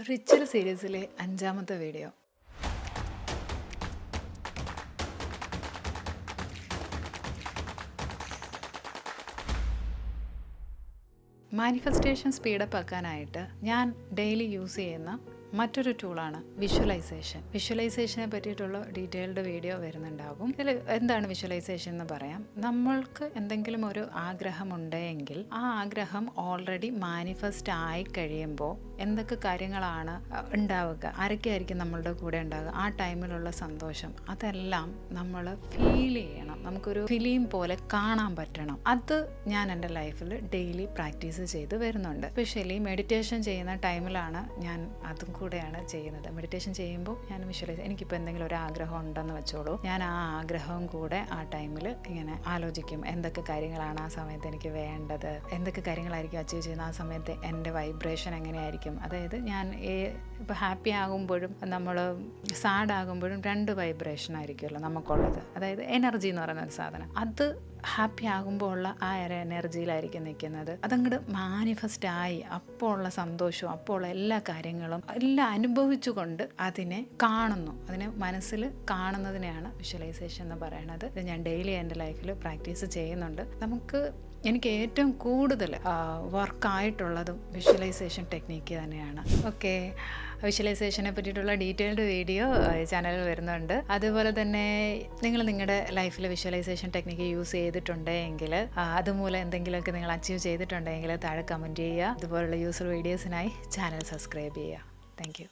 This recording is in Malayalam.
റിച്ചൽ സീരീസിലെ 5-ാമത്തെ വീഡിയോ. മാനിഫെസ്റ്റേഷൻ സ്പീഡപ്പ് ആക്കാനായിട്ട് ഞാൻ ഡെയിലി യൂസ് ചെയ്യുന്ന മറ്റൊരു ടൂളാണ് വിഷ്വലൈസേഷൻ. വിഷ്വലൈസേഷനെ പറ്റിയിട്ടുള്ള ഡീറ്റെയിൽഡ് വീഡിയോ വരുന്നുണ്ടാകും. ഇതിൽ എന്താണ് വിഷ്വലൈസേഷൻ എന്ന് പറയാം. നമ്മൾക്ക് എന്തെങ്കിലും ഒരു ആഗ്രഹമുണ്ടെങ്കിൽ ആ ആഗ്രഹം ഓൾറെഡി മാനിഫെസ്റ്റ് ആയി കഴിയുമ്പോൾ എന്തൊക്കെ കാര്യങ്ങളാണ് ഉണ്ടാവുക, ആരൊക്കെയായിരിക്കും നമ്മളുടെ കൂടെ ഉണ്ടാവുക, ആ ടൈമിലുള്ള സന്തോഷം, അതെല്ലാം നമ്മൾ ഫീൽ ചെയ്യണം. നമുക്കൊരു ഫിലിം പോലെ കാണാൻ പറ്റണം. അത് ഞാൻ എൻ്റെ ലൈഫിൽ ഡെയിലി പ്രാക്ടീസ് ചെയ്ത് വരുന്നുണ്ട്. സ്പെഷ്യലി മെഡിറ്റേഷൻ ചെയ്യുന്ന ടൈമിലാണ് ഞാൻ അതും കൂടെയാണ് ചെയ്യുന്നത്. മെഡിറ്റേഷൻ ചെയ്യുമ്പോൾ ഞാൻ വിഷ്വലൈസ്, എനിക്കിപ്പോൾ എന്തെങ്കിലും ഒരു ആഗ്രഹം ഉണ്ടെന്ന് വെച്ചോളൂ, ഞാൻ ആ ആഗ്രഹവും കൂടെ ആ ടൈമിൽ ഇങ്ങനെ ആലോചിക്കും. എന്തൊക്കെ കാര്യങ്ങളാണ് ആ സമയത്ത് എനിക്ക് വേണ്ടത്, എന്തൊക്കെ കാര്യങ്ങളായിരിക്കും അച്ചീവ് ചെയ്യുന്ന ആ സമയത്ത്, എൻ്റെ വൈബ്രേഷൻ എങ്ങനെയായിരിക്കും. അതായത് ഞാൻ ഇപ്പോൾ ഹാപ്പി ആകുമ്പോഴും നമ്മൾ സാഡ് ആകുമ്പോഴും 2 വൈബ്രേഷൻ ആയിരിക്കുമല്ലോ നമുക്കുള്ളത്. അതായത് എനർജി എന്ന് പറയുന്ന ഒരു സാധനം, അത് ഹാപ്പി ആകുമ്പോൾ ഉള്ള ആ ഒരു എനർജിയിലായിരിക്കും നിൽക്കുന്നത്. അതങ്ങോട്ട് മാനിഫെസ്റ്റ് ആയി അപ്പോൾ ഉള്ള സന്തോഷവും അപ്പോൾ ഉള്ള എല്ലാ കാര്യങ്ങളും എല്ലാം അനുഭവിച്ചുകൊണ്ട് അതിനെ കാണുന്നു, അതിനെ മനസ്സിൽ കാണുന്നതിനെയാണ് വിഷ്വലൈസേഷൻ എന്ന് പറയുന്നത്. ഇത് ഞാൻ ഡെയിലി എൻ്റെ ലൈഫിൽ പ്രാക്ടീസ് ചെയ്യുന്നുണ്ട്. എനിക്ക് ഏറ്റവും കൂടുതൽ വർക്കായിട്ടുള്ളതും വിഷ്വലൈസേഷൻ ടെക്നിക്ക് തന്നെയാണ്. ഓക്കെ, വിഷ്വലൈസേഷനെ പറ്റിയിട്ടുള്ള ഡീറ്റെയിൽഡ് വീഡിയോ ചാനലിൽ വരുന്നുണ്ട്. അതുപോലെ തന്നെ നിങ്ങൾ നിങ്ങളുടെ ലൈഫിൽ വിഷ്വലൈസേഷൻ ടെക്നിക്ക് യൂസ് ചെയ്തിട്ടുണ്ടെങ്കിൽ, അതുമൂലം എന്തെങ്കിലുമൊക്കെ നിങ്ങൾ അച്ചീവ് ചെയ്തിട്ടുണ്ടെങ്കിൽ താഴെ കമൻറ്റ് ചെയ്യുക. ഇതുപോലുള്ള യൂസ്ഫുൾ വീഡിയോസിനായി ചാനൽ സബ്സ്ക്രൈബ് ചെയ്യുക. Thank you.